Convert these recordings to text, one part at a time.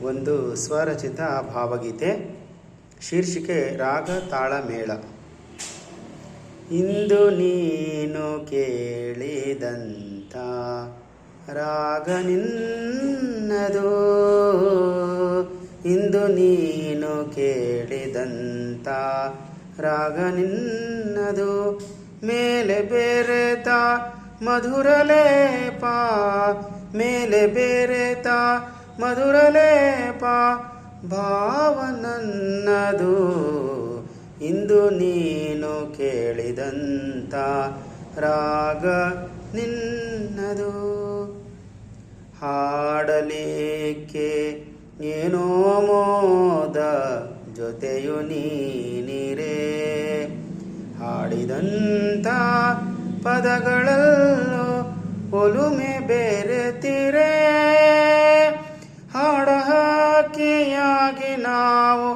ಒಂದು ಸ್ವರಚಿತ ಭಾವಗೀತೆ. ಶೀರ್ಷಿಕೆ ರಾಗ ತಾಳ ಮೇಳ. ಇಂದು ನೀನು ಕೇಳಿದಂಥ ರಾಗ ನಿನ್ನದು, ಇಂದು ನೀನು ಕೇಳಿದಂಥ ರಾಗ ನಿನ್ನದು. ಮೇಲೆ ಬೆರೆತ ಮಧುರಲೇಪ, ಮೇಲೆ ಬೆರೆತ ಮಧುರಲೇಪ ಭಾವ ನನ್ನದು. ಇಂದು ನೀನು ಕೇಳಿದಂಥ ರಾಗ ನಿನ್ನದು. ಹಾಡಲಿಕ್ಕೆ ಏನೋ ಮೋದ ಜೊತೆಯು ನೀನಿರೇ, ಹಾಡಿದಂಥ ಪದಗಳಲ್ಲೂ ಒಲುಮೆ ಬೆರೆತಿರೆ. ಹಾಡ ಹಾಕಿಯಾಗಿ ನಾವು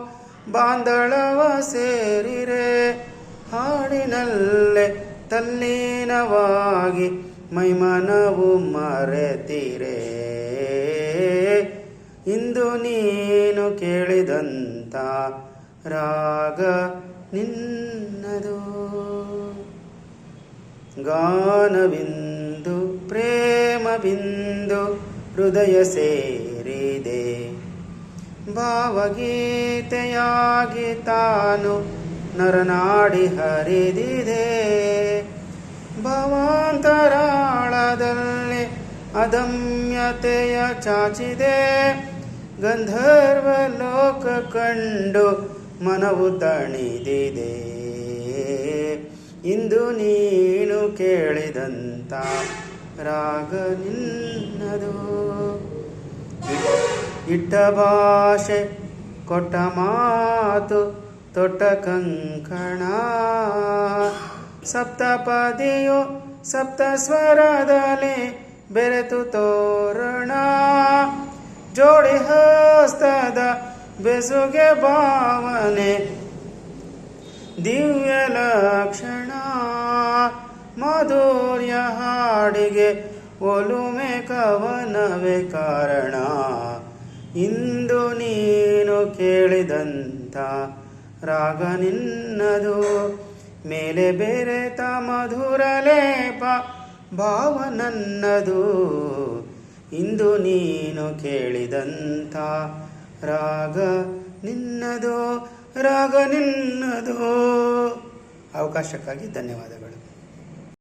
ಬಾಂಧಳವ ಸೇರಿರೆ, ಹಾಡಿನಲ್ಲೇ ತಲ್ಲೀನವಾಗಿ ಮೈಮನವು ಮರೆತಿರೆ. ಇಂದು ನೀನು ಕೇಳಿದಂಥ ರಾಗ ನಿನ್ನದು. ಗಾನವಿಂದು ಪ್ರೇಮ ಬಿಂದು ಹೃದಯ ಸೇರಿದೆ, ಭಾವಗೀತೆಯಾಗಿ ತಾನು ನರನಾಡಿ ಹರಿದಿದೆ. ಭಾವಾಂತರಾಳದಲ್ಲಿ ಅದಮ್ಯತೆಯ ಚಾಚಿದೆ, ಗಂಧರ್ವ ಲೋಕ ಕಂಡು ಮನವು ತಣಿದಿದೆ. ಇಂದು ನೀನು ಕೇಳಿದಂಥ ರಾಗ ನಿನ್ನದು. ಇಟ್ಟ ಭಾಷೆ ಕೊಟ್ಟ ಮಾತು ತೊಟ್ಟ ಕಂಕಣ, ಸಪ್ತಪದಿಯು ಸಪ್ತ ಸ್ವರದಲ್ಲಿ ಬೆರೆತು ತೋರಣ. ಜೋಡಿ ಹಸ್ತದ ಬೆಸುಗೆ ಭಾವನೆ ದಿವ್ಯ ಲಕ್ಷಣ, ಮಾಧುರ್ಯ ಹಾಡಿಗೆ ಒಲುಮೆ ಕವನವೇ ಕಾರಣ. ಇಂದು ನೀನು ಕೇಳಿದಂಥ ರಾಗ ನಿನ್ನದು. ಮೇಲೆ ಬೆರೆತ ಮಧುರಲೇಪ ಭಾವ ನನ್ನದು. ಇಂದು ನೀನು ಕೇಳಿದಂಥ ರಾಗ ನಿನ್ನದು, ರಾಗ ನಿನ್ನದು. ಅವಕಾಶಕ್ಕಾಗಿ ಧನ್ಯವಾದಗಳು.